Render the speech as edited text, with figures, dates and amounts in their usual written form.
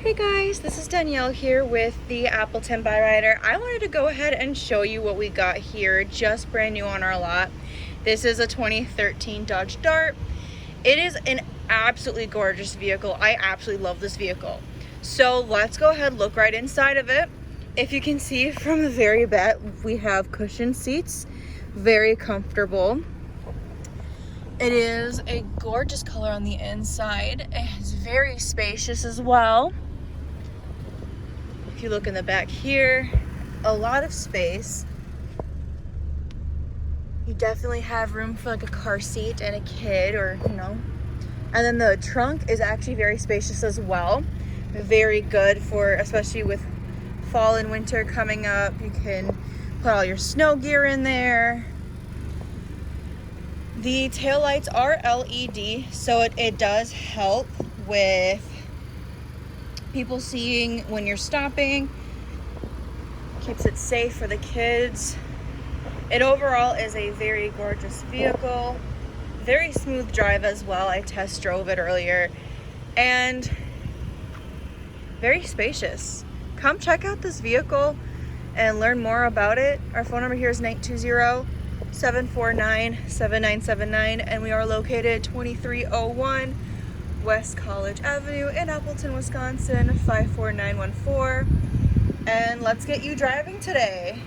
Hey guys, this is Danielle here with the Appleton Byrider. I wanted to go ahead and show you what we got here, just brand new on our lot. This is a 2013 Dodge Dart. It is an absolutely gorgeous vehicle. I absolutely love this vehicle. So let's go ahead and look right inside of it. If you can see from the very back, we have cushioned seats, very comfortable. It is a gorgeous color on the inside. It's very spacious as well. If you look in the back here, a lot of space. You definitely have room for like a car seat and a kid, or and then the trunk is actually very spacious as well. Very good for, especially with fall and winter coming up. You can put all your snow gear in there. The taillights are LED, so it does help with people seeing when you're stopping. Keeps it safe for the kids. It overall is a very gorgeous vehicle. Very smooth drive as well. I test drove it earlier. And very spacious. Come check out this vehicle and learn more about it. Our phone number here is 920-749-7979, and we are located 2301 West College Avenue in Appleton, Wisconsin, 54914. And let's get you driving today.